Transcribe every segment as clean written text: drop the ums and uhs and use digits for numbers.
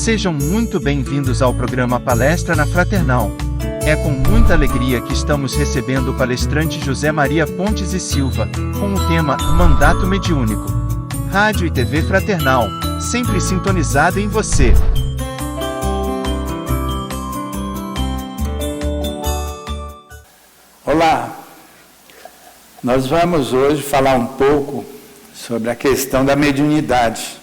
Sejam muito bem-vindos ao programa Palestra na Fraternal. É com muita alegria que estamos recebendo o palestrante José Maria Pontes e Silva, com o tema Mandato Mediúnico. Rádio e TV Fraternal, sempre sintonizado em você. Olá, nós vamos hoje falar um pouco sobre a questão da mediunidade.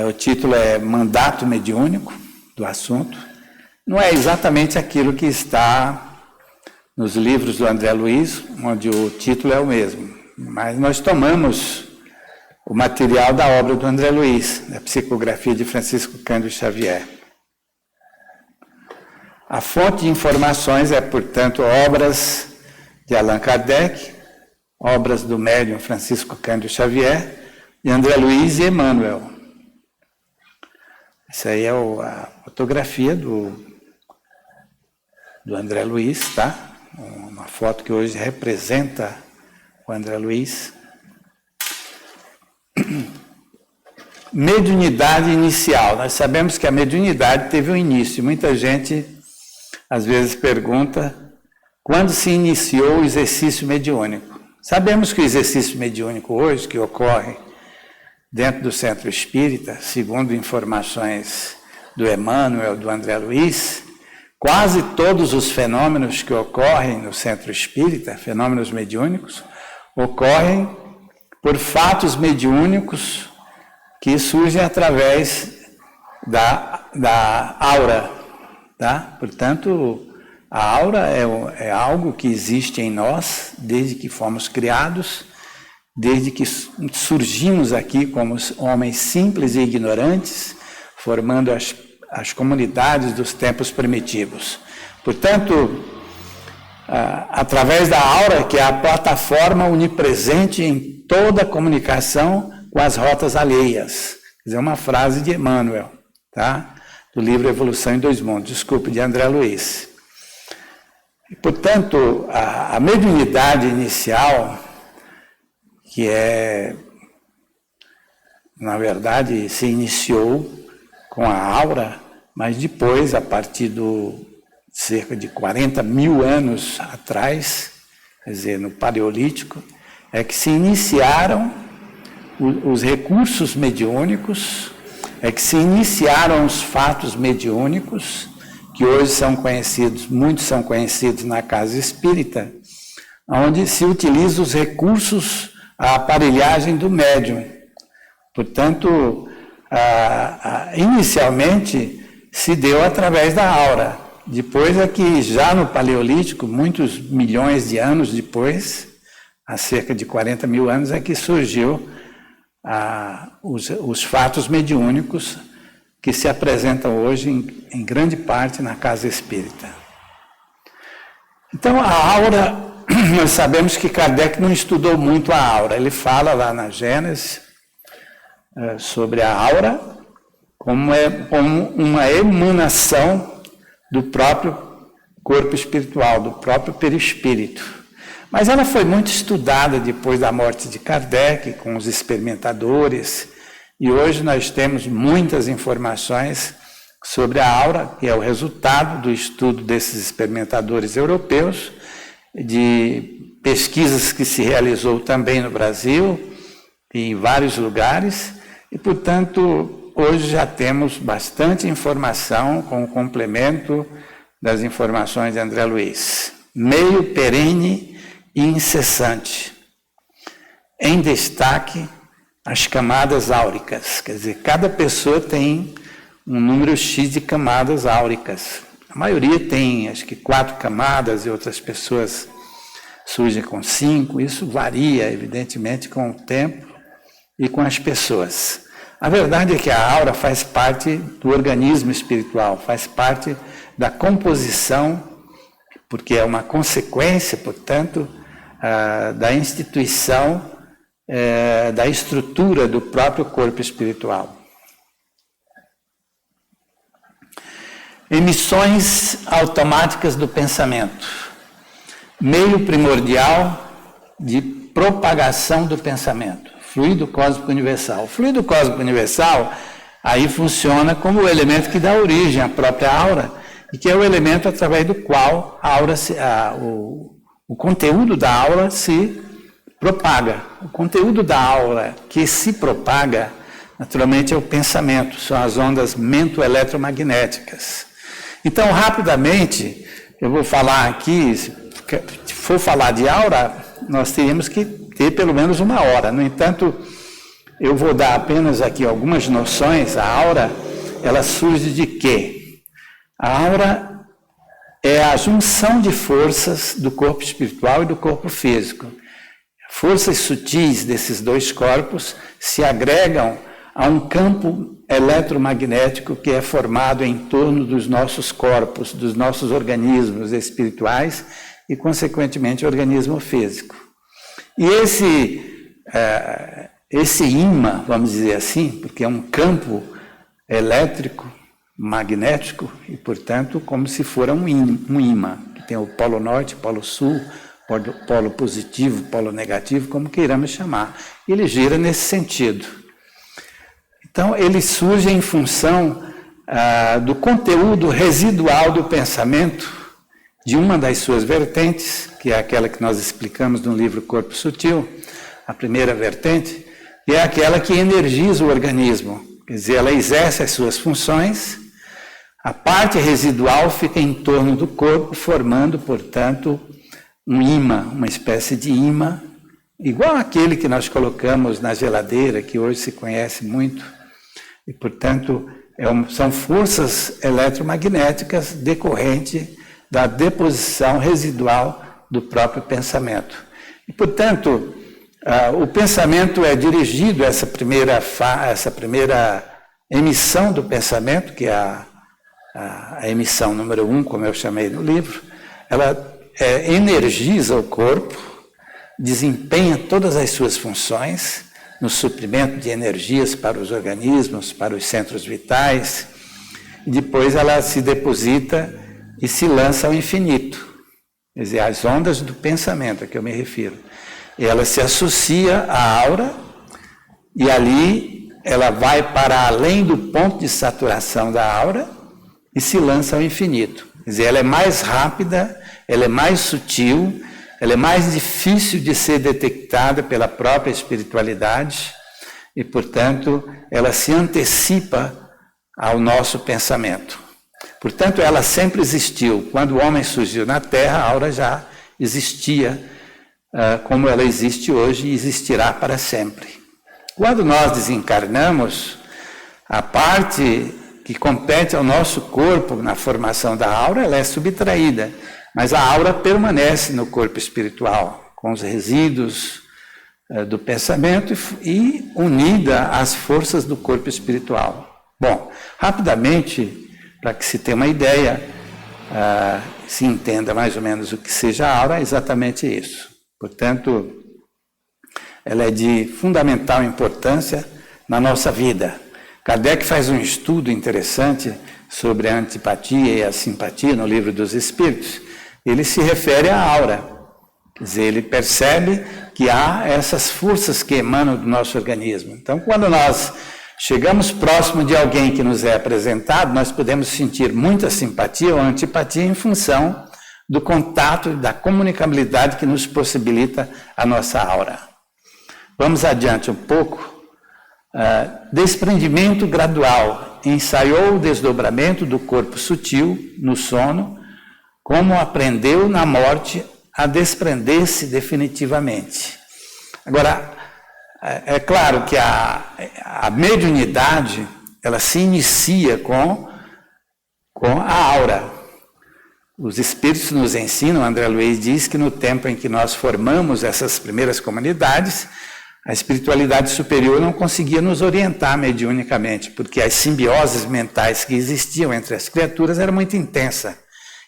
O título é Mandato Mediúnico, do assunto. Não é exatamente aquilo que está nos livros do André Luiz, onde o título é o mesmo. Mas nós tomamos o material da obra do André Luiz, da psicografia de Francisco Cândido Xavier. A fonte de informações é, portanto, obras de Allan Kardec, obras do médium Francisco Cândido Xavier, de André Luiz e Emmanuel. Essa aí é a fotografia do André Luiz, tá? Uma foto que hoje representa o André Luiz. Mediunidade inicial. Nós sabemos que a mediunidade teve um início. Muita gente às vezes pergunta quando se iniciou o exercício mediúnico. Sabemos que o exercício mediúnico hoje, que ocorre dentro do Centro Espírita, segundo informações do Emmanuel, do André Luiz, quase todos os fenômenos que ocorrem no Centro Espírita, fenômenos mediúnicos, ocorrem por fatos mediúnicos que surgem através da aura. Tá? Portanto, a aura é algo que existe em nós desde que fomos criados, desde que surgimos aqui como homens simples e ignorantes, formando as comunidades dos tempos primitivos. Portanto, através da aura, que é a plataforma onipresente em toda a comunicação com as rotas alheias. Quer dizer, uma frase de Emmanuel, tá? Do livro Evolução em Dois Mundos, desculpe, de André Luiz. E, portanto, a mediunidade inicial, que na verdade, se iniciou com a aura, mas depois, a partir cerca de 40 mil anos atrás, quer dizer, no Paleolítico, é que se iniciaram os recursos mediúnicos, é que se iniciaram os fatos mediúnicos, que hoje são conhecidos, muitos são conhecidos na casa espírita, onde se utiliza os recursos, a aparelhagem do médium. Portanto, inicialmente se deu através da aura. Depois é que já no Paleolítico, muitos milhões de anos depois, há cerca de 40 mil anos, é que surgiu os fatos mediúnicos que se apresentam hoje em grande parte na casa espírita. Então, a aura, nós sabemos que Kardec não estudou muito a aura. Ele fala lá na Gênesis sobre a aura como uma emanação do próprio corpo espiritual, do próprio perispírito. Mas ela foi muito estudada depois da morte de Kardec, com os experimentadores, e hoje nós temos muitas informações sobre a aura, que é o resultado do estudo desses experimentadores europeus, de pesquisas que se realizou também no Brasil e em vários lugares, e, portanto, hoje já temos bastante informação com o complemento das informações de André Luiz. Meio perene e incessante. Em destaque, as camadas áuricas. Quer dizer, cada pessoa tem um número X de camadas áuricas. A maioria tem, acho que 4 camadas, e outras pessoas surgem com 5. Isso varia, evidentemente, com o tempo e com as pessoas. A verdade é que a aura faz parte do organismo espiritual, faz parte da composição, porque é uma consequência, portanto, da instituição, da estrutura do próprio corpo espiritual. Emissões automáticas do pensamento. Meio primordial de propagação do pensamento. Fluido cósmico universal. O fluido cósmico universal aí funciona como o elemento que dá origem à própria aura, e que é o elemento através do qual a aura o conteúdo da aura se propaga. O conteúdo da aura que se propaga, naturalmente, é o pensamento, são as ondas mento-eletromagnéticas. Então, rapidamente, eu vou falar aqui, se for falar de aura, nós teríamos que ter pelo menos 1 hora. No entanto, eu vou dar apenas aqui algumas noções. A aura, ela surge de quê? A aura é a junção de forças do corpo espiritual e do corpo físico. Forças sutis desses dois corpos se agregam a um campo eletromagnético que é formado em torno dos nossos corpos, dos nossos organismos espirituais e, consequentemente, o organismo físico. E esse imã, vamos dizer assim, porque é um campo elétrico, magnético, e, portanto, como se for um imã, que tem o polo norte, polo sul, polo positivo, polo negativo, como queiramos chamar. Ele gira nesse sentido. Então, ele surge em função do conteúdo residual do pensamento, de uma das suas vertentes, que é aquela que nós explicamos no livro Corpo Sutil, a primeira vertente, e é aquela que energiza o organismo, quer dizer, ela exerce as suas funções, a parte residual fica em torno do corpo, formando, portanto, um imã, uma espécie de imã, igual aquele que nós colocamos na geladeira, que hoje se conhece muito, e, portanto, são forças eletromagnéticas decorrentes da deposição residual do próprio pensamento. E, portanto, o pensamento é dirigido, essa primeira emissão do pensamento, que é a emissão número 1, como eu chamei no livro, ela energiza o corpo, desempenha todas as suas funções no suprimento de energias para os organismos, para os centros vitais, e depois ela se deposita e se lança ao infinito. Quer dizer, as ondas do pensamento a que eu me refiro. E ela se associa à aura, e ali ela vai para além do ponto de saturação da aura e se lança ao infinito. Quer dizer, ela é mais rápida, ela é mais sutil, ela é mais difícil de ser detectada pela própria espiritualidade e, portanto, ela se antecipa ao nosso pensamento. Portanto, ela sempre existiu. Quando o homem surgiu na Terra, a aura já existia, como ela existe hoje e existirá para sempre. Quando nós desencarnamos, a parte que compete ao nosso corpo na formação da aura, ela é subtraída, mas a aura permanece no corpo espiritual, com os resíduos do pensamento e unida às forças do corpo espiritual. Bom, rapidamente, para que se tenha uma ideia, se entenda mais ou menos o que seja a aura, é exatamente isso. Portanto, ela é de fundamental importância na nossa vida. Kardec faz um estudo interessante sobre a antipatia e a simpatia no Livro dos Espíritos. Ele se refere à aura. Quer dizer, ele percebe que há essas forças que emanam do nosso organismo. Então, quando nós chegamos próximo de alguém que nos é apresentado, nós podemos sentir muita simpatia ou antipatia em função do contato e da comunicabilidade que nos possibilita a nossa aura. Vamos adiante um pouco. Desprendimento gradual. Ensaiou o desdobramento do corpo sutil no sono, como aprendeu na morte a desprender-se definitivamente. Agora, é claro que a mediunidade, ela se inicia com a aura. Os espíritos nos ensinam, André Luiz diz que no tempo em que nós formamos essas primeiras comunidades, a espiritualidade superior não conseguia nos orientar mediunicamente, porque as simbioses mentais que existiam entre as criaturas era muito intensa.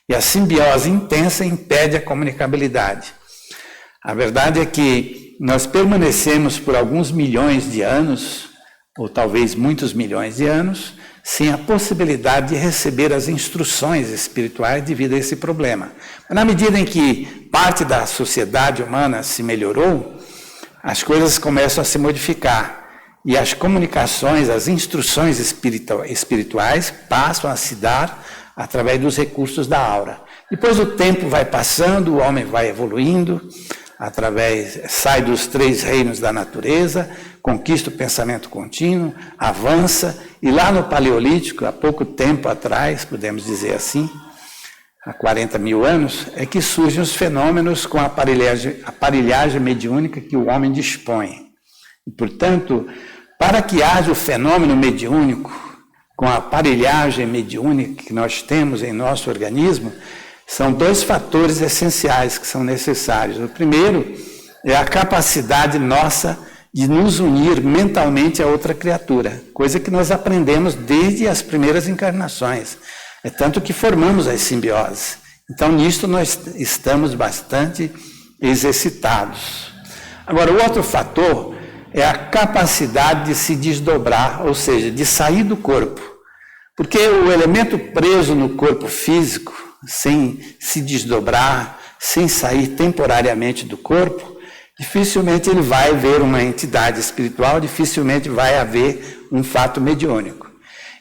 E a simbiose intensa impede a comunicabilidade. A verdade é que nós permanecemos por alguns milhões de anos, ou talvez muitos milhões de anos, sem a possibilidade de receber as instruções espirituais devido a esse problema. Na medida em que parte da sociedade humana se melhorou, as coisas começam a se modificar. e as comunicações, as instruções espirituais passam a se dar através dos recursos da aura. Depois o tempo vai passando, o homem vai evoluindo, sai dos 3 reinos da natureza, conquista o pensamento contínuo, avança, e lá no Paleolítico, há pouco tempo atrás, podemos dizer assim, há 40 mil anos, é que surgem os fenômenos com a aparelhagem mediúnica que o homem dispõe. E, portanto, para que haja o fenômeno mediúnico, com a aparelhagem mediúnica que nós temos em nosso organismo, são 2 fatores essenciais que são necessários. O primeiro é a capacidade nossa de nos unir mentalmente a outra criatura, coisa que nós aprendemos desde as primeiras encarnações. É tanto que formamos as simbioses. Então, nisto nós estamos bastante exercitados. Agora, o outro fator é a capacidade de se desdobrar, ou seja, de sair do corpo. Porque o elemento preso no corpo físico, sem se desdobrar, sem sair temporariamente do corpo, dificilmente ele vai ver uma entidade espiritual, dificilmente vai haver um fato mediúnico.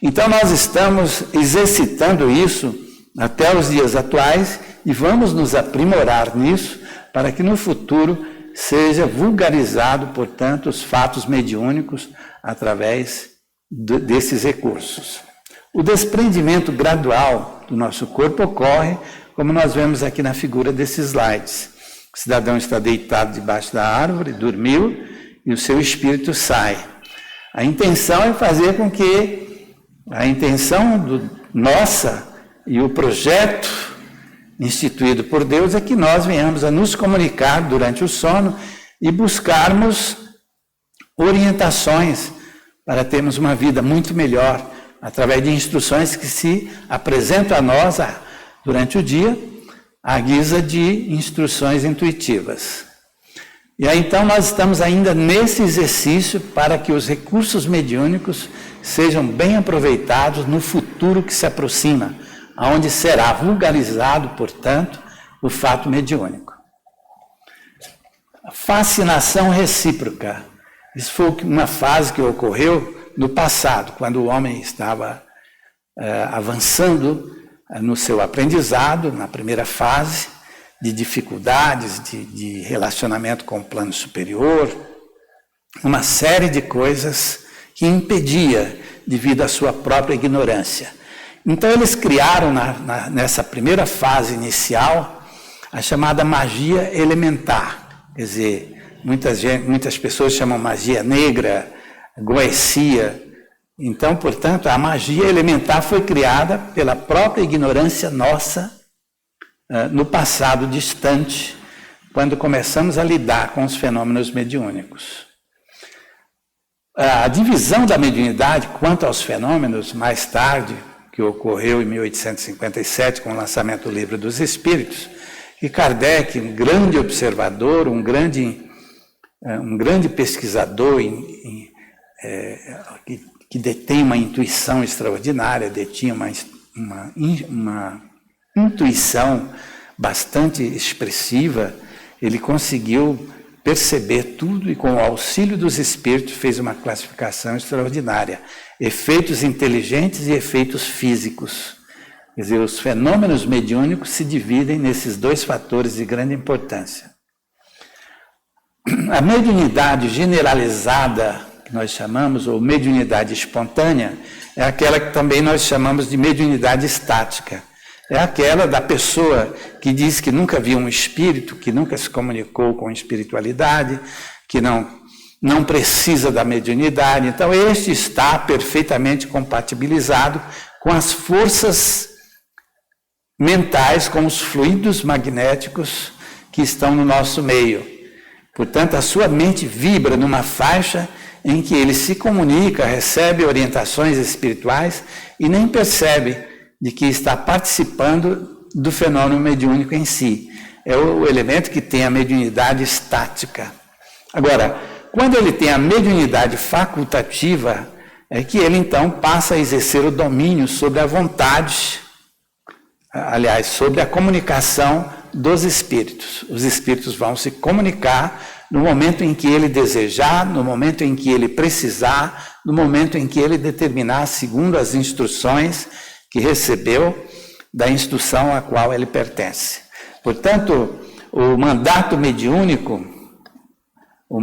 Então nós estamos exercitando isso até os dias atuais e vamos nos aprimorar nisso para que no futuro seja vulgarizado, portanto, os fatos mediúnicos através desses recursos. O desprendimento gradual do nosso corpo ocorre, como nós vemos aqui na figura desses slides. O cidadão está deitado debaixo da árvore, dormiu, e o seu espírito sai. A intenção é fazer com que a intenção nossa e o projeto instituído por Deus é que nós venhamos a nos comunicar durante o sono e buscarmos orientações para termos uma vida muito melhor, através de instruções que se apresentam a nós durante o dia, à guisa de instruções intuitivas. E aí então nós estamos ainda nesse exercício para que os recursos mediúnicos sejam bem aproveitados no futuro que se aproxima, onde será vulgarizado, portanto, o fato mediúnico. Fascinação recíproca. Isso foi uma fase que ocorreu no passado, quando o homem estava avançando no seu aprendizado, na primeira fase, de dificuldades, de relacionamento com o plano superior, uma série de coisas que impedia devido à sua própria ignorância. Então eles criaram nessa primeira fase inicial a chamada magia elementar, quer dizer, muitas pessoas chamam magia negra, goecia. Então, portanto, a magia elementar foi criada pela própria ignorância nossa no passado distante, quando começamos a lidar com os fenômenos mediúnicos. A divisão da mediunidade quanto aos fenômenos, mais tarde, que ocorreu em 1857 com o lançamento do Livro dos Espíritos, e Kardec, um grande observador, um grande pesquisador que detém uma intuição extraordinária, detinha uma intuição bastante expressiva, ele conseguiu perceber tudo e, com o auxílio dos espíritos, fez uma classificação extraordinária. Efeitos inteligentes e efeitos físicos. Quer dizer, os fenômenos mediúnicos se dividem nesses 2 fatores de grande importância. A mediunidade generalizada, que nós chamamos, ou mediunidade espontânea, é aquela que também nós chamamos de mediunidade estática. É aquela da pessoa que diz que nunca viu um espírito, que nunca se comunicou com espiritualidade, que não precisa da mediunidade. Então, este está perfeitamente compatibilizado com as forças mentais, com os fluidos magnéticos que estão no nosso meio. Portanto, a sua mente vibra numa faixa em que ele se comunica, recebe orientações espirituais e nem percebe de que está participando do fenômeno mediúnico em si. É o elemento que tem a mediunidade estática. Agora, quando ele tem a mediunidade facultativa, é que ele então passa a exercer o domínio sobre a vontade, aliás, sobre a comunicação dos espíritos. Os espíritos vão se comunicar no momento em que ele desejar, no momento em que ele precisar, no momento em que ele determinar, segundo as instruções que recebeu da instituição a qual ele pertence. Portanto, o mandato mediúnico, o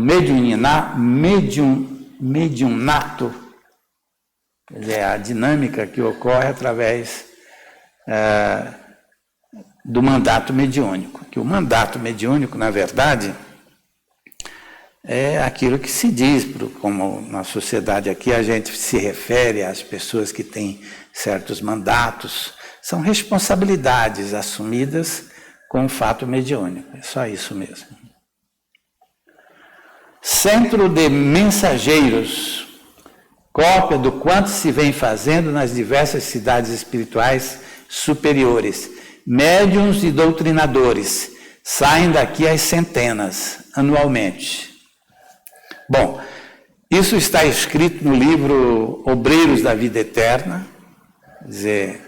mediunato, quer dizer, a dinâmica que ocorre através do mandato mediúnico. Que o mandato mediúnico, na verdade, é aquilo que se diz, como na sociedade aqui a gente se refere às pessoas que têm certos mandatos, são responsabilidades assumidas com o fato mediúnico, é só isso mesmo. Centro de mensageiros, cópia do quanto se vem fazendo nas diversas cidades espirituais superiores. Médiuns e doutrinadores, saem daqui às centenas, anualmente. Bom, isso está escrito no livro Obreiros da Vida Eterna, quer dizer,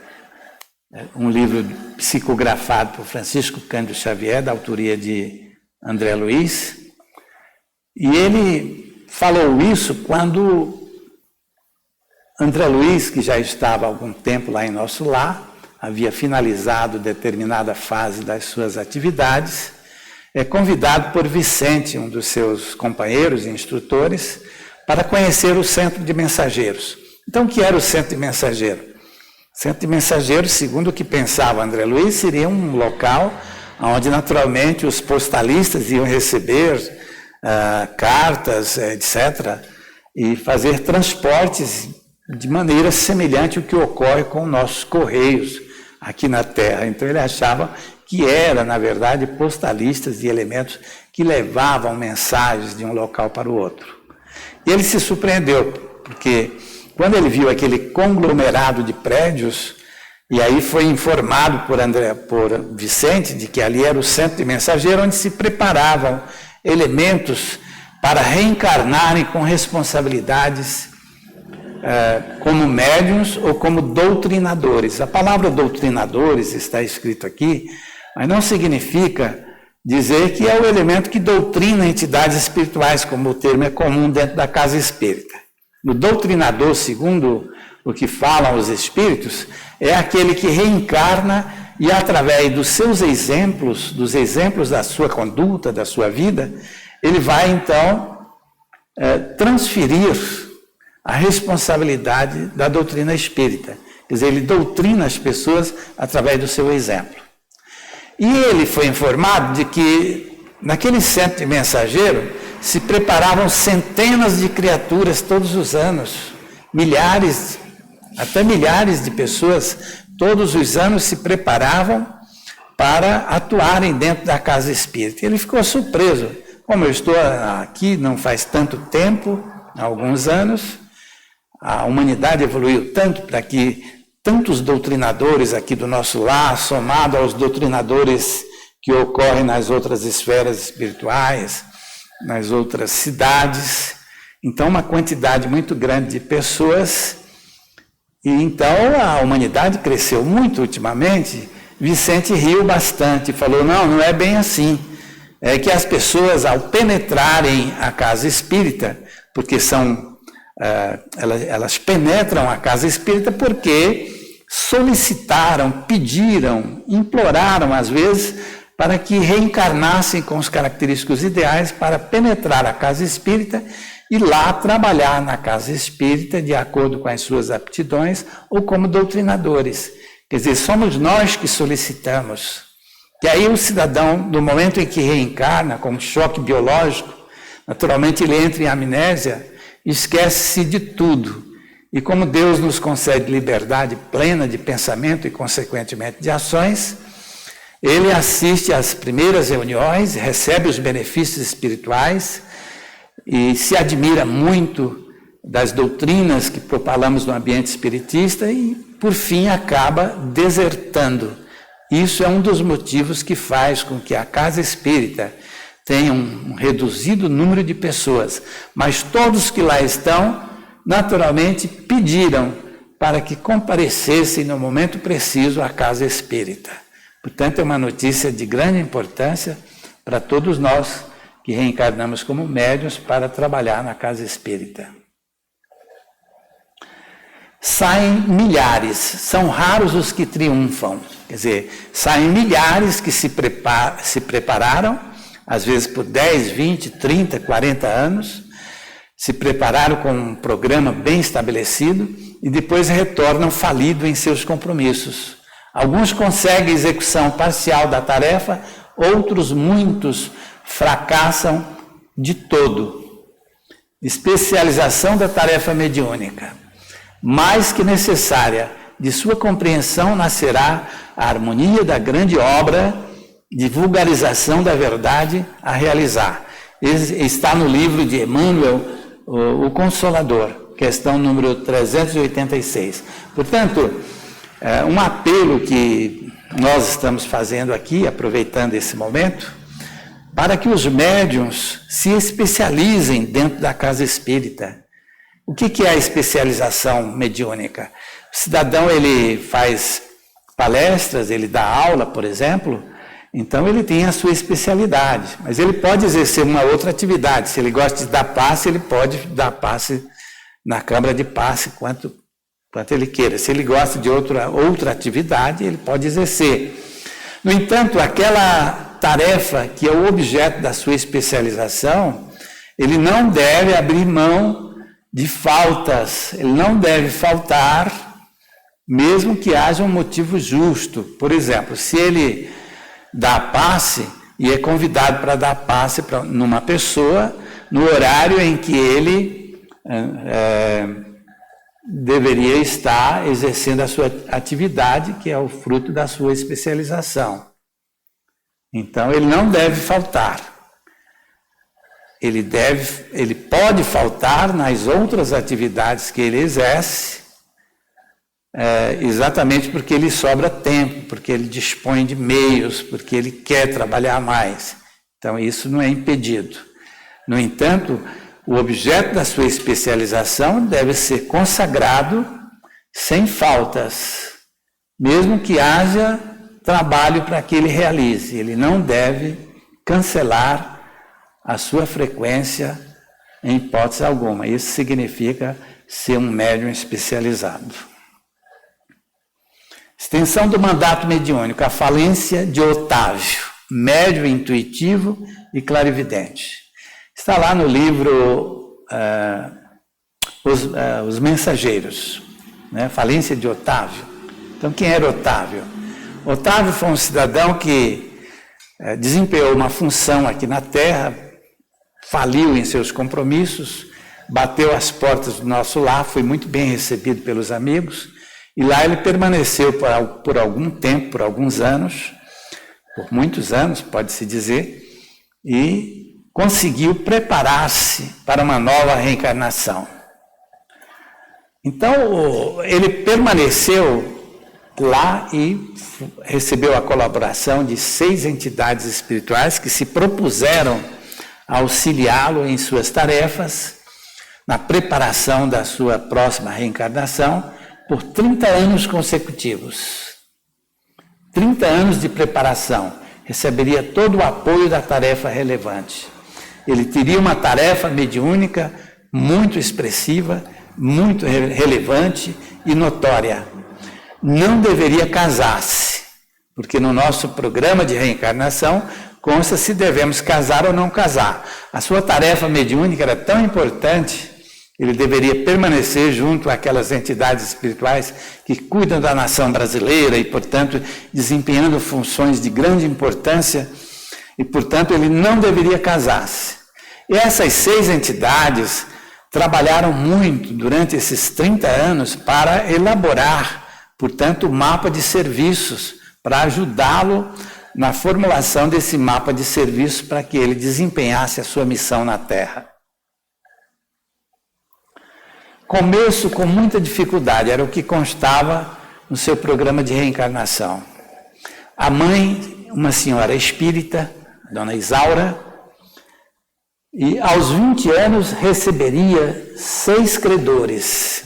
um livro psicografado por Francisco Cândido Xavier, da autoria de André Luiz, e ele falou isso quando André Luiz, que já estava há algum tempo lá em nosso lar, havia finalizado determinada fase das suas atividades, é convidado por Vicente, um dos seus companheiros e instrutores, para conhecer o Centro de Mensageiros. Então, o que era o Centro de Mensageiro? O Centro de Mensageiros, segundo o que pensava André Luiz, seria um local onde, naturalmente, os postalistas iam receber cartas, etc., e fazer transportes de maneira semelhante ao que ocorre com nossos correios aqui na Terra. Então ele achava que era, na verdade, postalistas e elementos que levavam mensagens de um local para o outro. E ele se surpreendeu, porque quando ele viu aquele conglomerado de prédios, e aí foi informado por Vicente de que ali era o Centro de Mensageiro, onde se preparavam elementos para reencarnarem com responsabilidades como médiuns ou como doutrinadores. A palavra doutrinadores está escrito aqui, mas não significa dizer que é o elemento que doutrina entidades espirituais, como o termo é comum dentro da casa espírita. O doutrinador, segundo o que falam os espíritos, é aquele que reencarna e, através dos seus exemplos, dos exemplos da sua conduta, da sua vida, ele vai, então, transferir a responsabilidade da doutrina espírita. Quer dizer, ele doutrina as pessoas através do seu exemplo. E ele foi informado de que, naquele centro de mensageiro, se preparavam centenas de criaturas todos os anos, milhares, até milhares de pessoas, todos os anos se preparavam para atuarem dentro da casa espírita. Ele ficou surpreso. Como eu estou aqui não faz tanto tempo, há alguns anos, a humanidade evoluiu tanto para que tantos doutrinadores aqui do nosso lar, somado aos doutrinadores que ocorrem nas outras esferas espirituais, nas outras cidades, então uma quantidade muito grande de pessoas, e então a humanidade cresceu muito ultimamente. Vicente riu bastante, falou, não é bem assim, é que as pessoas ao penetrarem a casa espírita, porque elas penetram a casa espírita porque solicitaram, pediram, imploraram às vezes para que reencarnassem com os característicos ideais para penetrar a casa espírita e lá trabalhar na casa espírita de acordo com as suas aptidões ou como doutrinadores. Quer dizer, somos nós que solicitamos. Que aí o cidadão, no momento em que reencarna, com um choque biológico, naturalmente ele entra em amnésia, esquece-se de tudo. E como Deus nos concede liberdade plena de pensamento e, consequentemente, de ações, ele assiste às primeiras reuniões, recebe os benefícios espirituais e se admira muito das doutrinas que propalamos no ambiente espiritista e, por fim, acaba desertando. Isso é um dos motivos que faz com que a casa espírita tenha um reduzido número de pessoas, mas todos que lá estão, naturalmente, pediram para que comparecessem no momento preciso à casa espírita, Portanto, é uma notícia de grande importância para todos nós que reencarnamos como médiuns para trabalhar na casa espírita. Saem milhares, são raros os que triunfam. Quer dizer, saem milhares que se prepararam, às vezes por 10, 20, 30, 40 anos, se prepararam com um programa bem estabelecido e depois retornam falidos em seus compromissos. Alguns conseguem execução parcial da tarefa, outros, muitos, fracassam de todo. Especialização da tarefa mediúnica. Mais que necessária, de sua compreensão nascerá a harmonia da grande obra de vulgarização da verdade a realizar. Está no livro de Emmanuel, o Consolador, questão número 386. Portanto, um apelo que nós estamos fazendo aqui, aproveitando esse momento, para que os médiuns se especializem dentro da casa espírita. O que é a especialização mediúnica? O cidadão, ele faz palestras, ele dá aula, por exemplo, então ele tem a sua especialidade, mas ele pode exercer uma outra atividade. Se ele gosta de dar passe, ele pode dar passe na câmara de passe quanto ele queira. Se ele gosta de outra atividade, ele pode exercer. No entanto, aquela tarefa que é o objeto da sua especialização, ele não deve abrir mão de faltas, ele não deve faltar, mesmo que haja um motivo justo. Por exemplo, se ele dá passe e é convidado para dar passe numa pessoa, no horário em que ele deveria estar exercendo a sua atividade, que é o fruto da sua especialização. Então, ele não deve faltar. Ele pode faltar nas outras atividades que ele exerce, exatamente porque ele sobra tempo, porque ele dispõe de meios, porque ele quer trabalhar mais. Então, isso não é impedido. No entanto, o objeto da sua especialização deve ser consagrado sem faltas, mesmo que haja trabalho para que ele realize. Ele não deve cancelar a sua frequência em hipótese alguma. Isso significa ser um médium especializado. Extensão do mandato mediúnico, a falência de Otávio, médium intuitivo e clarividente. Está lá no livro Os Mensageiros, né? Falência de Otávio. Então, quem era Otávio? Otávio foi um cidadão que desempenhou uma função aqui na Terra, faliu em seus compromissos, bateu as portas do nosso lar, foi muito bem recebido pelos amigos, e lá ele permaneceu por algum tempo, por alguns anos, por muitos anos, pode-se dizer, e conseguiu preparar-se para uma nova reencarnação. Então, ele permaneceu lá e recebeu a colaboração de 6 entidades espirituais que se propuseram a auxiliá-lo em suas tarefas, na preparação da sua próxima reencarnação, por 30 anos consecutivos. 30 anos de preparação, receberia todo o apoio da tarefa relevante. Ele teria uma tarefa mediúnica muito expressiva, muito relevante e notória. Não deveria casar-se, porque no nosso programa de reencarnação consta se devemos casar ou não casar. A sua tarefa mediúnica era tão importante, ele deveria permanecer junto àquelas entidades espirituais que cuidam da nação brasileira e, portanto, desempenhando funções de grande importância, e, portanto, ele não deveria casar-se. E essas 6 entidades trabalharam muito durante esses 30 anos para elaborar, portanto, o mapa de serviços, para ajudá-lo na formulação desse mapa de serviços para que ele desempenhasse a sua missão na Terra. Começo com muita dificuldade, era o que constava no seu programa de reencarnação. A mãe, uma senhora espírita, Dona Isaura, e aos 20 anos receberia 6 credores.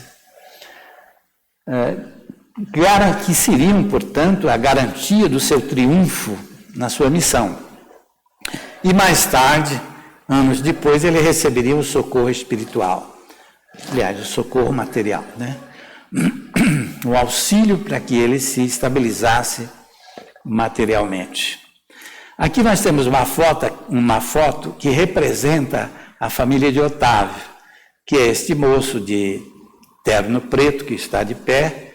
que seriam, portanto, a garantia do seu triunfo na sua missão. E mais tarde, anos depois, ele receberia o socorro espiritual. Aliás, o socorro material, né? O auxílio para que ele se estabilizasse materialmente. Aqui nós temos uma foto que representa a família de Otávio, que é este moço de terno preto que está de pé.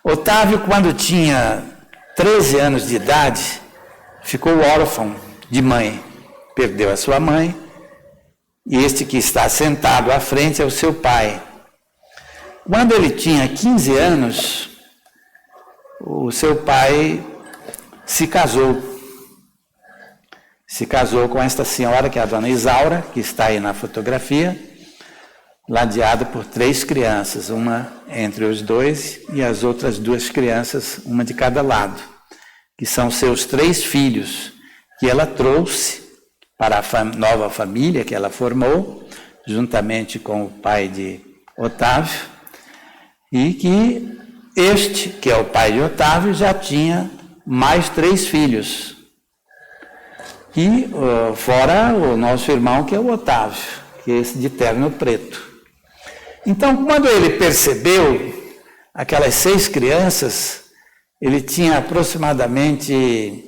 Otávio, quando tinha 13 anos de idade, ficou órfão de mãe, perdeu a sua mãe, e este que está sentado à frente é o seu pai. Quando ele tinha 15 anos, o seu pai se casou com esta senhora, que é a dona Isaura, que está aí na fotografia, ladeada por 3 crianças, uma entre os dois e as outras 2 crianças, uma de cada lado, que são seus 3 filhos, que ela trouxe para a nova família que ela formou, juntamente com o pai de Otávio, e que este, que é o pai de Otávio, já tinha mais 3 filhos. E fora o nosso irmão, que é o Otávio, que é esse de terno preto. Então, quando ele percebeu aquelas 6 crianças, ele tinha aproximadamente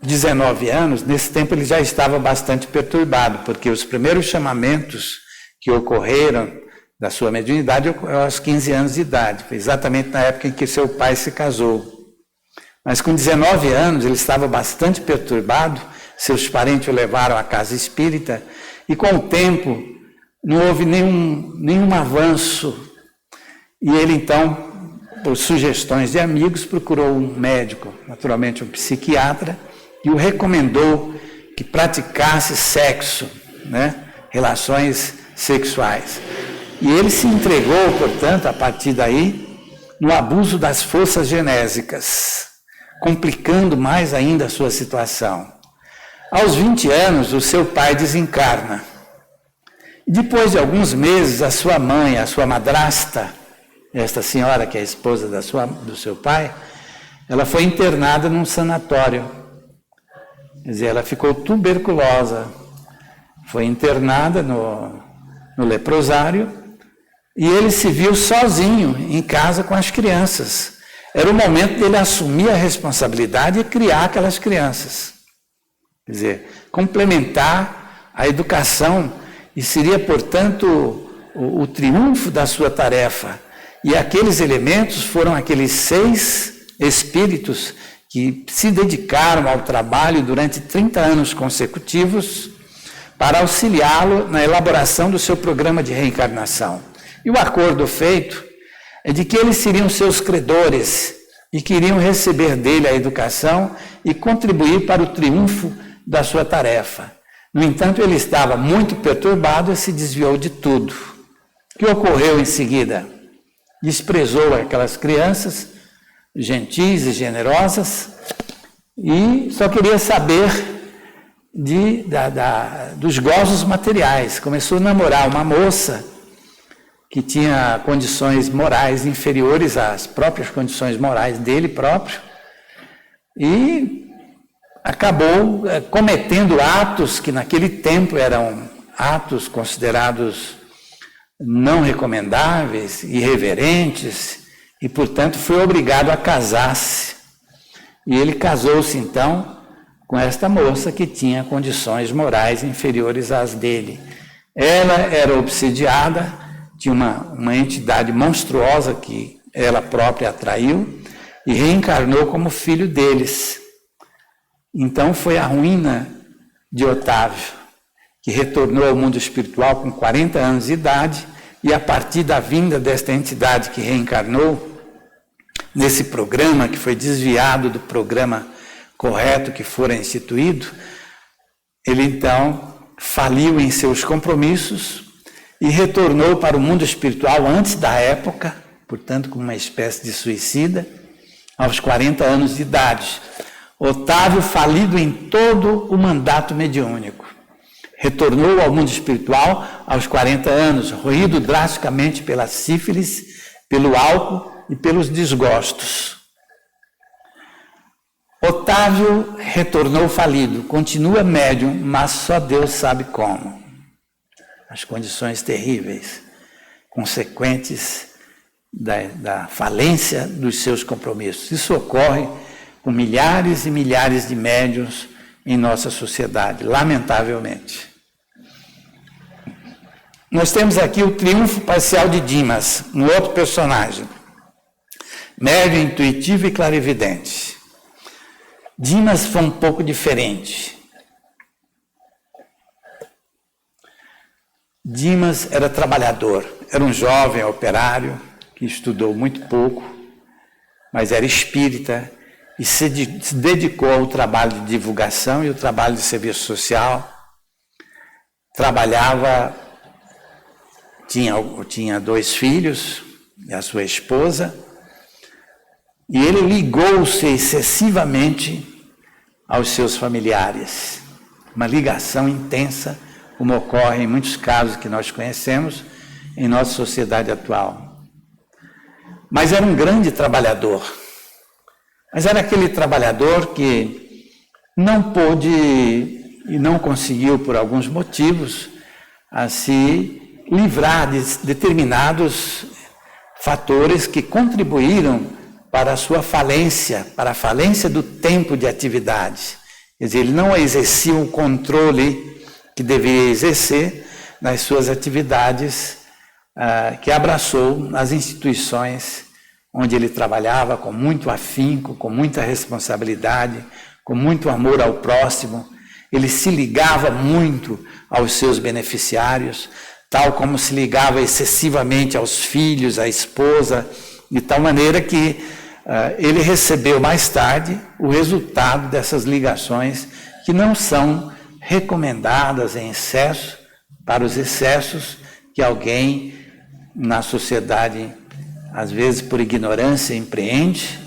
19 anos. Nesse tempo ele já estava bastante perturbado, porque os primeiros chamamentos que ocorreram da sua mediunidade ocorreram aos 15 anos de idade, foi exatamente na época em que seu pai se casou. Mas com 19 anos ele estava bastante perturbado, seus parentes o levaram à casa espírita, e com o tempo não houve nenhum avanço, e ele então, por sugestões de amigos, procurou um médico, naturalmente um psiquiatra, e o recomendou que praticasse sexo, né? Relações sexuais. E ele se entregou, portanto, a partir daí, no abuso das forças genésicas, complicando mais ainda a sua situação. Aos 20 anos, o seu pai desencarna. Depois de alguns meses, a sua mãe, a sua madrasta, esta senhora que é a esposa do seu pai, ela foi internada num sanatório. Quer dizer, ela ficou tuberculosa, foi internada no leprosário, e ele se viu sozinho em casa com as crianças. Era o momento dele assumir a responsabilidade e criar aquelas crianças. Quer dizer, complementar a educação, e seria, portanto, o triunfo da sua tarefa. E aqueles elementos foram aqueles 6 espíritos que se dedicaram ao trabalho durante 30 anos consecutivos para auxiliá-lo na elaboração do seu programa de reencarnação. E o acordo feito é de que eles seriam seus credores e queriam receber dele a educação e contribuir para o triunfo da sua tarefa. No entanto, ele estava muito perturbado e se desviou de tudo. O que ocorreu em seguida? Desprezou aquelas crianças gentis e generosas e só queria saber dos gozos materiais. Começou a namorar uma moça que tinha condições morais inferiores às próprias condições morais dele próprio, e acabou cometendo atos que naquele tempo eram atos considerados não recomendáveis, irreverentes, e portanto foi obrigado a casar-se. E ele casou-se então com esta moça que tinha condições morais inferiores às dele. Ela era obsidiada, tinha uma entidade monstruosa que ela própria atraiu e reencarnou como filho deles. Então foi a ruína de Otávio, que retornou ao mundo espiritual com 40 anos de idade, e a partir da vinda desta entidade que reencarnou, nesse programa que foi desviado do programa correto que fora instituído, ele então faliu em seus compromissos e retornou para o mundo espiritual antes da época, portanto como uma espécie de suicida, aos 40 anos de idade. Otávio falido em todo o mandato mediúnico. Retornou ao mundo espiritual aos 40 anos, roído drasticamente pela sífilis, pelo álcool e pelos desgostos. Otávio retornou falido, continua médium, mas só Deus sabe como. As condições terríveis, consequentes da falência dos seus compromissos. Isso ocorre com milhares e milhares de médiuns em nossa sociedade, lamentavelmente. Nós temos aqui o triunfo parcial de Dimas, um outro personagem, médium, intuitivo e clarividente. Dimas foi um pouco diferente. Dimas era trabalhador, era um jovem operário que estudou muito pouco, mas era espírita e se dedicou ao trabalho de divulgação e ao trabalho de serviço social. Trabalhava, tinha 2 filhos e a sua esposa, e ele ligou-se excessivamente aos seus familiares. Uma ligação intensa, como ocorre em muitos casos que nós conhecemos em nossa sociedade atual. Mas era um grande trabalhador. Mas era aquele trabalhador que não pôde e não conseguiu, por alguns motivos, se livrar de determinados fatores que contribuíram para a sua falência, para a falência do tempo de atividade. Quer dizer, ele não exercia o controle que deveria exercer nas suas atividades que abraçou nas instituições onde ele trabalhava com muito afinco, com muita responsabilidade, com muito amor ao próximo. Ele se ligava muito aos seus beneficiários, tal como se ligava excessivamente aos filhos, à esposa, de tal maneira que ele recebeu mais tarde o resultado dessas ligações que não são recomendadas em excesso, para os excessos que alguém na sociedade, às vezes por ignorância, empreende,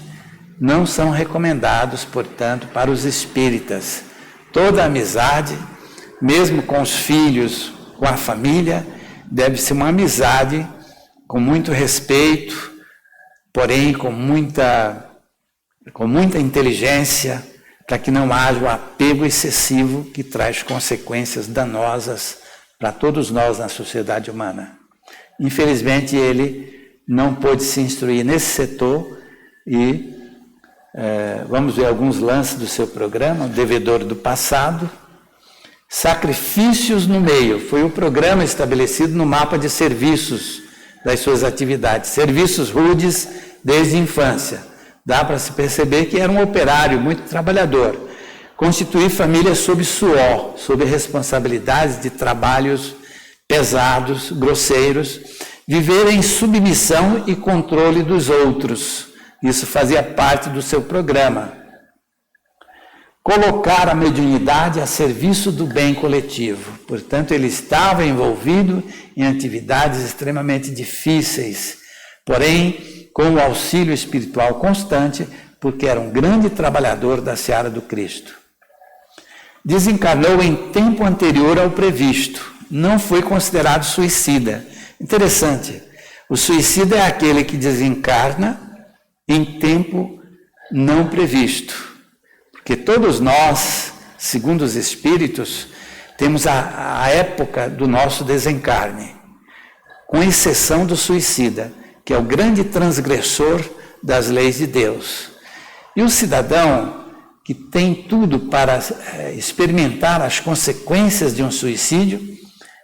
não são recomendados, portanto, para os espíritas. Toda amizade, mesmo com os filhos, com a família, deve ser uma amizade com muito respeito, porém com muita inteligência, para que não haja o apego excessivo que traz consequências danosas para todos nós na sociedade humana. Infelizmente, ele não pôde se instruir nesse setor e vamos ver alguns lances do seu programa, O Devedor do Passado. Sacrifícios no Meio, foi o programa estabelecido no mapa de serviços das suas atividades, serviços rudes desde a infância. Dá para se perceber que era um operário muito trabalhador. Constituir família sob suor, sob responsabilidades de trabalhos pesados, grosseiros, viver em submissão e controle dos outros. Isso fazia parte do seu programa. Colocar a mediunidade a serviço do bem coletivo. Portanto, ele estava envolvido em atividades extremamente difíceis, porém, com o auxílio espiritual constante, porque era um grande trabalhador da seara do Cristo. Desencarnou em tempo anterior ao previsto, não foi considerado suicida. Interessante, o suicida é aquele que desencarna em tempo não previsto, porque todos nós, segundo os espíritos, temos a época do nosso desencarne, com exceção do suicida, que é o grande transgressor das leis de Deus. E o cidadão que tem tudo para experimentar as consequências de um suicídio,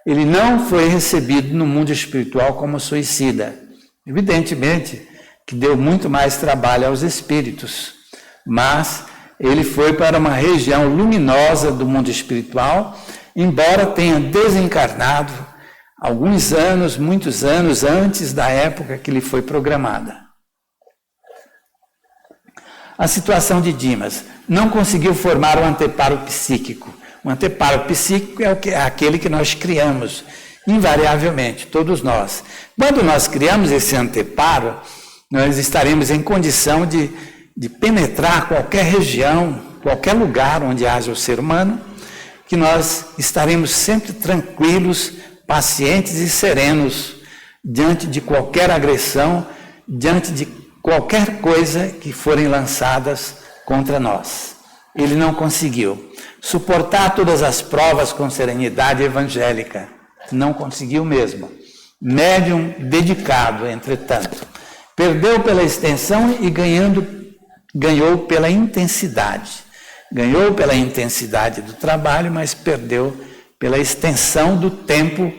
ele não foi recebido no mundo espiritual como suicida. Evidentemente que deu muito mais trabalho aos espíritos, mas ele foi para uma região luminosa do mundo espiritual, embora tenha desencarnado alguns anos, muitos anos antes da época que lhe foi programada. A situação de Dimas: não conseguiu formar o anteparo psíquico. O anteparo psíquico é aquele que nós criamos, invariavelmente, todos nós. Quando nós criamos esse anteparo, nós estaremos em condição de penetrar qualquer região, qualquer lugar onde haja o ser humano, que nós estaremos sempre tranquilos, pacientes e serenos diante de qualquer agressão, diante de qualquer coisa que forem lançadas contra nós. Ele não conseguiu suportar todas as provas com serenidade evangélica. Não conseguiu mesmo. Médium dedicado, entretanto, perdeu pela extensão e ganhou pela intensidade. Ganhou pela intensidade do trabalho, mas perdeu pela extensão do tempo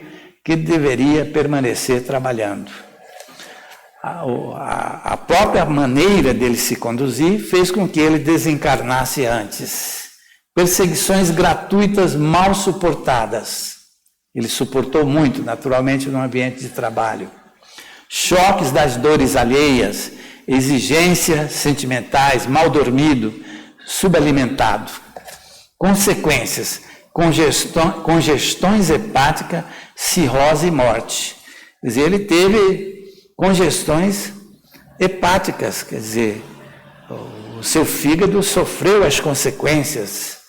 que deveria permanecer trabalhando. A própria maneira dele se conduzir fez com que ele desencarnasse antes. Perseguições gratuitas mal suportadas. Ele suportou muito, naturalmente, no ambiente de trabalho. Choques das dores alheias, exigências sentimentais, mal dormido, subalimentado. Consequências, congestões hepáticas, cirrose e morte. Quer dizer, ele teve congestões hepáticas, quer dizer, o seu fígado sofreu as consequências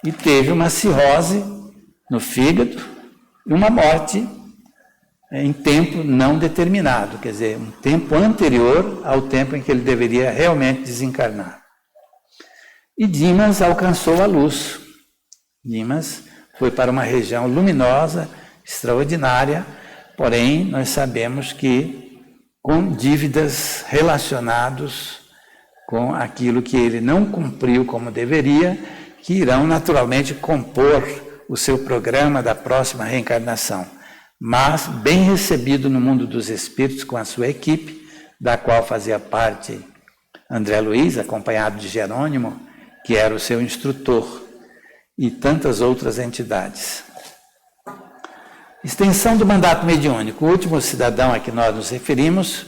e teve uma cirrose no fígado e uma morte em tempo não determinado, quer dizer, um tempo anterior ao tempo em que ele deveria realmente desencarnar. E Dimas alcançou a luz. Dimas foi para uma região luminosa, extraordinária, porém nós sabemos que com dívidas relacionadas com aquilo que ele não cumpriu como deveria, que irão naturalmente compor o seu programa da próxima reencarnação. Mas bem recebido no mundo dos espíritos com a sua equipe, da qual fazia parte André Luiz, acompanhado de Jerônimo, que era o seu instrutor, e tantas outras entidades. Extensão do mandato mediúnico. O último cidadão a que nós nos referimos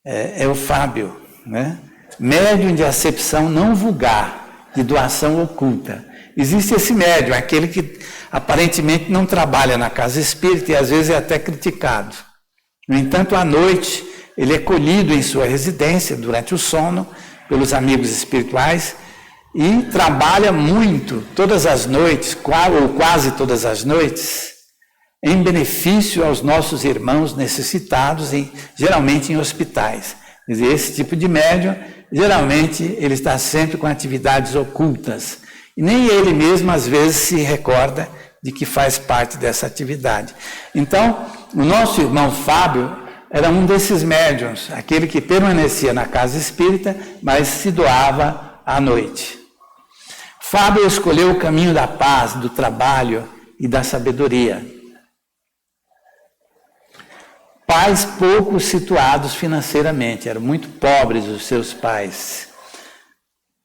é o Fábio, né? Médium de acepção não vulgar, de doação oculta. Existe esse médium, aquele que aparentemente não trabalha na casa espírita e às vezes é até criticado. No entanto, à noite, ele é colhido em sua residência, durante o sono, pelos amigos espirituais e trabalha muito, todas as noites, ou quase todas as noites, em benefício aos nossos irmãos necessitados, geralmente em hospitais. Quer dizer, esse tipo de médium, geralmente, ele está sempre com atividades ocultas. E nem ele mesmo, às vezes, se recorda de que faz parte dessa atividade. Então, o nosso irmão Fábio era um desses médiuns, aquele que permanecia na casa espírita, mas se doava à noite. Fábio escolheu o caminho da paz, do trabalho e da sabedoria. Pais pouco situados financeiramente, eram muito pobres os seus pais.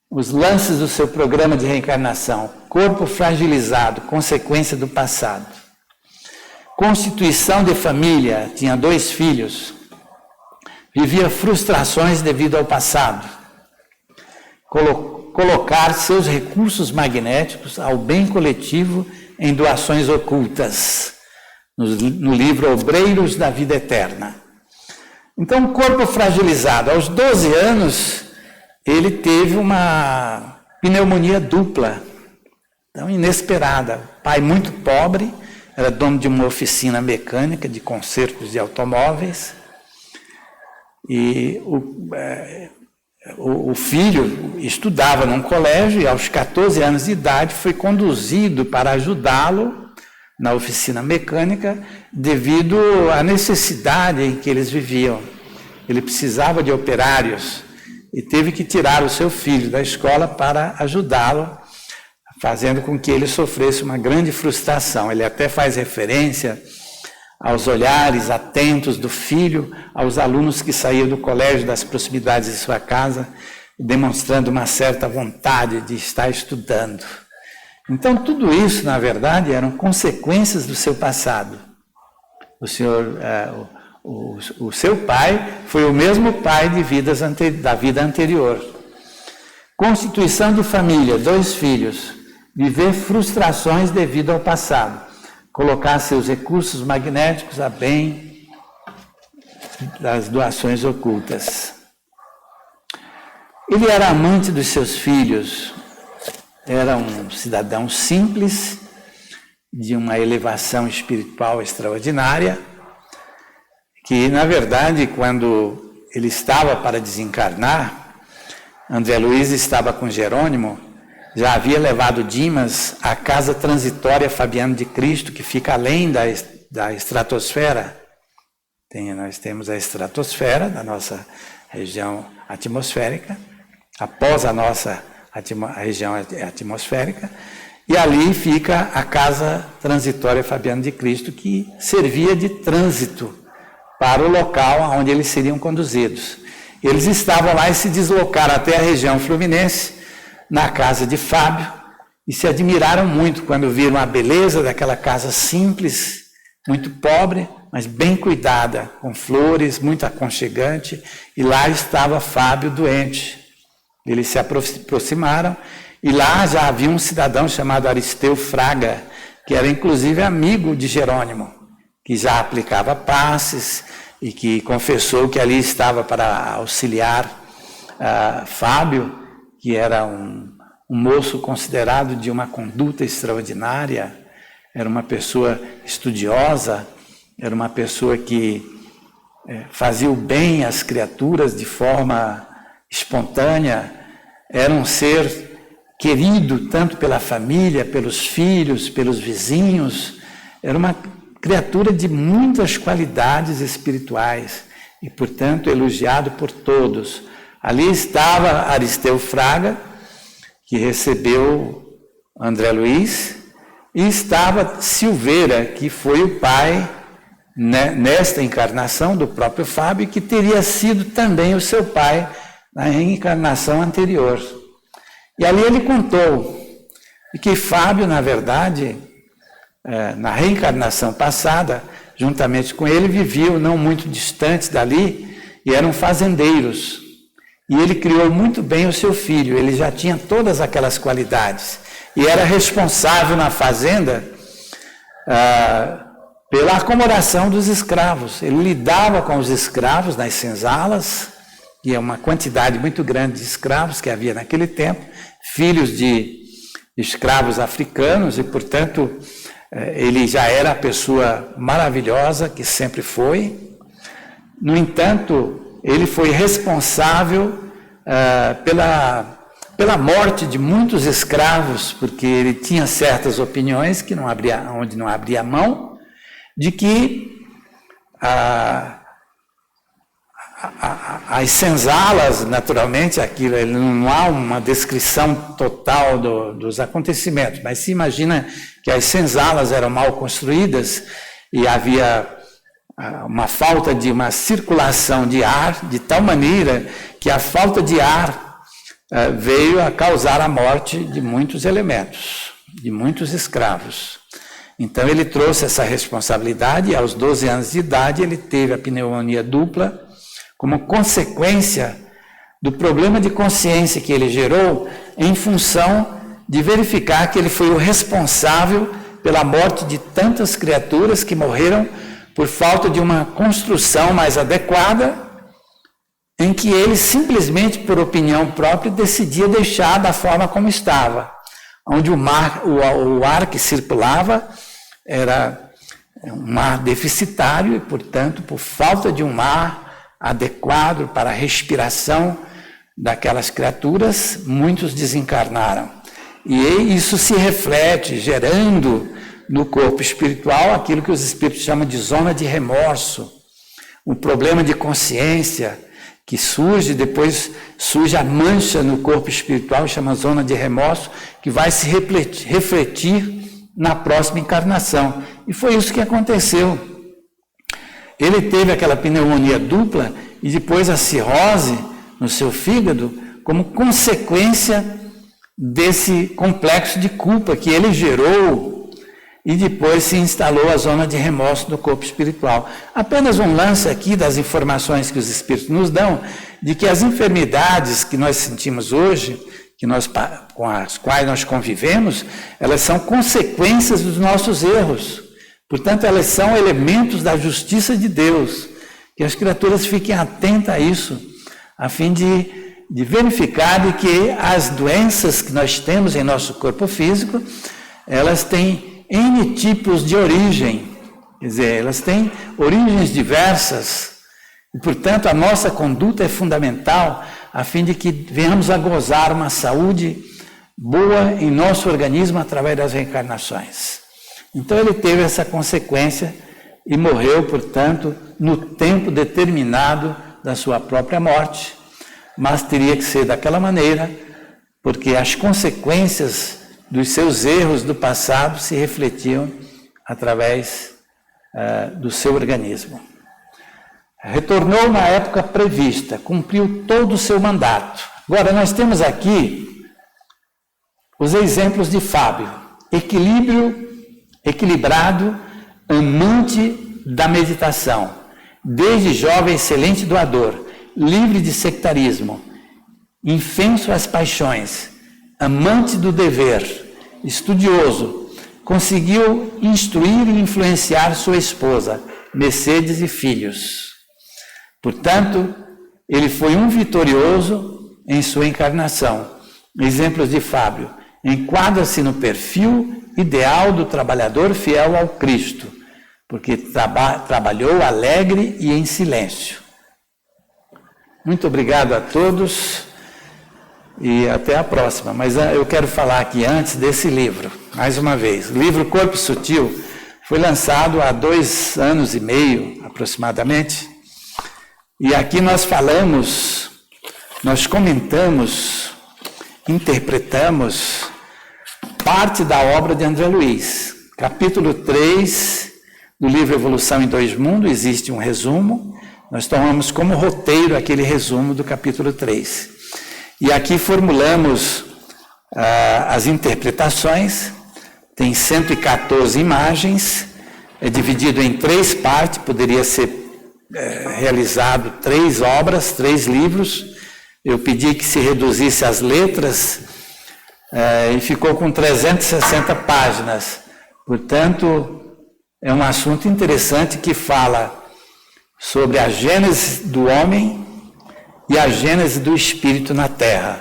Os lances do seu programa de reencarnação, corpo fragilizado, consequência do passado. Constituição de família, tinha 2 filhos. Vivia frustrações devido ao passado. Colocar seus recursos magnéticos ao bem coletivo em doações ocultas. No livro Obreiros da Vida Eterna. Então, corpo fragilizado. Aos 12 anos, ele teve uma pneumonia dupla, então inesperada. Pai muito pobre, era dono de uma oficina mecânica de consertos de automóveis, e o filho estudava num colégio e aos 14 anos de idade foi conduzido para ajudá-lo na oficina mecânica devido à necessidade em que eles viviam. Ele precisava de operários e teve que tirar o seu filho da escola para ajudá-lo, fazendo com que ele sofresse uma grande frustração. Ele até faz referência aos olhares atentos do filho, aos alunos que saíam do colégio, das proximidades de sua casa, demonstrando uma certa vontade de estar estudando. Então, tudo isso, na verdade, eram consequências do seu passado. O seu pai foi o mesmo pai da vida anterior. Constituição de família, 2 filhos. Viver frustrações devido ao passado. Colocar seus recursos magnéticos a bem das doações ocultas. Ele era amante dos seus filhos. era um cidadão simples, de uma elevação espiritual extraordinária, que, na verdade, quando ele estava para desencarnar, André Luiz estava com Jerônimo, já havia levado Dimas à casa transitória Fabiano de Cristo, que fica além da estratosfera. Nós temos a estratosfera da nossa região atmosférica, após a nossa região atmosférica, e ali fica a casa transitória Fabiano de Cristo, que servia de trânsito para o local onde eles seriam conduzidos. Eles estavam lá e se deslocaram até a região fluminense, na casa de Fábio, e se admiraram muito quando viram a beleza daquela casa simples, muito pobre, mas bem cuidada, com flores, muito aconchegante, e lá estava Fábio doente. Eles se aproximaram, e lá já havia um cidadão chamado Aristeu Fraga, que era inclusive amigo de Jerônimo, que já aplicava passes e que confessou que ali estava para auxiliar Fábio, que era um moço considerado de uma conduta extraordinária, era uma pessoa estudiosa, era uma pessoa que fazia o bem às criaturas de forma espontânea, era um ser querido tanto pela família, pelos filhos, pelos vizinhos, era uma criatura de muitas qualidades espirituais e, portanto, elogiado por todos. Ali estava Aristeu Fraga, que recebeu André Luiz, e estava Silveira, que foi o pai, nesta encarnação do próprio Fábio, que teria sido também o seu pai na reencarnação anterior. E ali ele contou que Fábio, na verdade, na reencarnação passada, juntamente com ele, viviam não muito distantes dali, e eram fazendeiros. E ele criou muito bem o seu filho, ele já tinha todas aquelas qualidades. E era responsável na fazenda pela acomodação dos escravos. Ele lidava com os escravos nas senzalas, que é uma quantidade muito grande de escravos que havia naquele tempo, filhos de escravos africanos, e, portanto, ele já era a pessoa maravilhosa que sempre foi. No entanto, ele foi responsável pela morte de muitos escravos, porque ele tinha certas opiniões onde não abria mão, de que as senzalas, naturalmente, aquilo não há uma descrição total dos acontecimentos, mas se imagina que as senzalas eram mal construídas e havia uma falta de uma circulação de ar, de tal maneira que a falta de ar veio a causar a morte de muitos elementos, de muitos escravos. Então ele trouxe essa responsabilidade, e aos 12 anos de idade ele teve a pneumonia dupla, como consequência do problema de consciência que ele gerou em função de verificar que ele foi o responsável pela morte de tantas criaturas que morreram por falta de uma construção mais adequada, em que ele simplesmente, por opinião própria, decidia deixar da forma como estava, onde o ar que circulava era um ar deficitário e, portanto, por falta de um ar adequado para a respiração daquelas criaturas, muitos desencarnaram. E isso se reflete, gerando no corpo espiritual aquilo que os espíritos chamam de zona de remorso, um problema de consciência que surge, depois surge a mancha no corpo espiritual, chama zona de remorso, que vai se refletir na próxima encarnação. E foi isso que aconteceu. Ele teve aquela pneumonia dupla e depois a cirrose no seu fígado como consequência desse complexo de culpa que ele gerou, e depois se instalou a zona de remorso no corpo espiritual. Apenas um lance aqui das informações que os espíritos nos dão, de que as enfermidades que nós sentimos hoje, com as quais nós convivemos, elas são consequências dos nossos erros. Portanto, elas são elementos da justiça de Deus. Que as criaturas fiquem atentas a isso, a fim de de verificar de que as doenças que nós temos em nosso corpo físico, elas têm N tipos de origem, quer dizer, elas têm origens diversas, e, portanto, a nossa conduta é fundamental a fim de que venhamos a gozar uma saúde boa em nosso organismo através das reencarnações. Então, ele teve essa consequência e morreu, portanto, no tempo determinado da sua própria morte, mas teria que ser daquela maneira, porque as consequências dos seus erros do passado se refletiam através do seu organismo. Retornou na época prevista, cumpriu todo o seu mandato. Agora, nós temos aqui os exemplos de Fábio: equilibrado, amante da meditação, desde jovem excelente doador, livre de sectarismo, infenso às paixões, amante do dever, estudioso, conseguiu instruir e influenciar sua esposa, Mercedes, e filhos. Portanto, ele foi um vitorioso em sua encarnação. Exemplos de Fábio: enquadra-se no perfil ideal do trabalhador fiel ao Cristo, porque trabalhou alegre e em silêncio. Muito obrigado a todos e até a próxima. Mas eu quero falar aqui antes desse livro, mais uma vez. O livro Corpo Sutil foi lançado há 2 anos e meio, aproximadamente, e aqui nós falamos, nós comentamos, interpretamos parte da obra de André Luiz. Capítulo 3 do livro Evolução em 2 Mundos, existe um resumo. Nós tomamos como roteiro aquele resumo do capítulo 3. E aqui formulamos as interpretações. Tem 114 imagens, é dividido em 3 partes, poderia ser realizado 3 obras, 3 livros. Eu pedi que se reduzisse as letras e ficou com 360 páginas. Portanto, é um assunto interessante que fala sobre a gênese do homem e a gênese do espírito na Terra.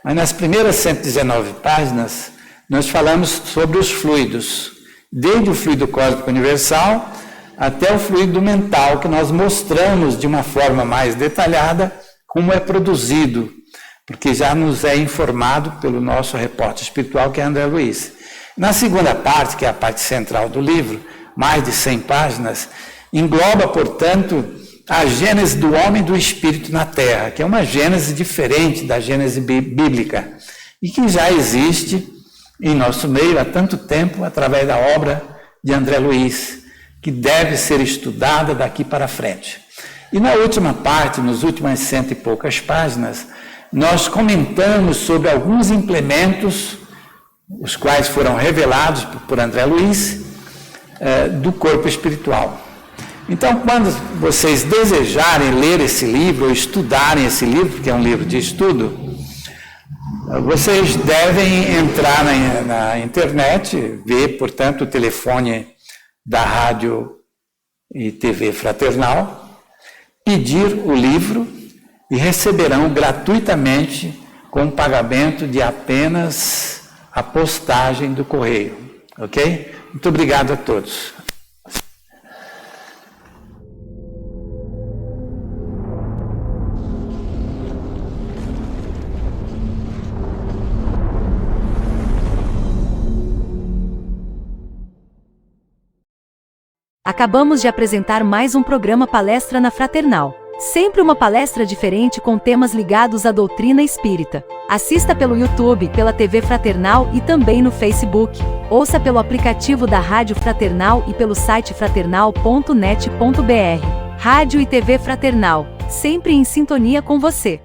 Mas nas primeiras 119 páginas, nós falamos sobre os fluidos, desde o fluido cósmico universal até o fluido mental, que nós mostramos de uma forma mais detalhada como é produzido, porque já nos é informado pelo nosso repórter espiritual, que é André Luiz. Na segunda parte, que é a parte central do livro, mais de 100 páginas, engloba, portanto, a gênese do homem e do espírito na Terra, que é uma gênese diferente da gênese bíblica, e que já existe em nosso meio há tanto tempo, através da obra de André Luiz, que deve ser estudada daqui para frente. E na última parte, nas últimas 100 e poucas páginas, nós comentamos sobre alguns implementos, os quais foram revelados por André Luiz, do corpo espiritual. Então, quando vocês desejarem ler esse livro, ou estudarem esse livro, porque é um livro de estudo, vocês devem entrar na internet, ver, portanto, o telefone da Rádio e TV Fraternal, pedir o livro e receberão gratuitamente com pagamento de apenas a postagem do correio, ok? Muito obrigado a todos. Acabamos de apresentar mais um programa Palestra na Fraternal. Sempre uma palestra diferente com temas ligados à doutrina espírita. Assista pelo YouTube, pela TV Fraternal e também no Facebook. Ouça pelo aplicativo da Rádio Fraternal e pelo site fraternal.net.br. Rádio e TV Fraternal, sempre em sintonia com você.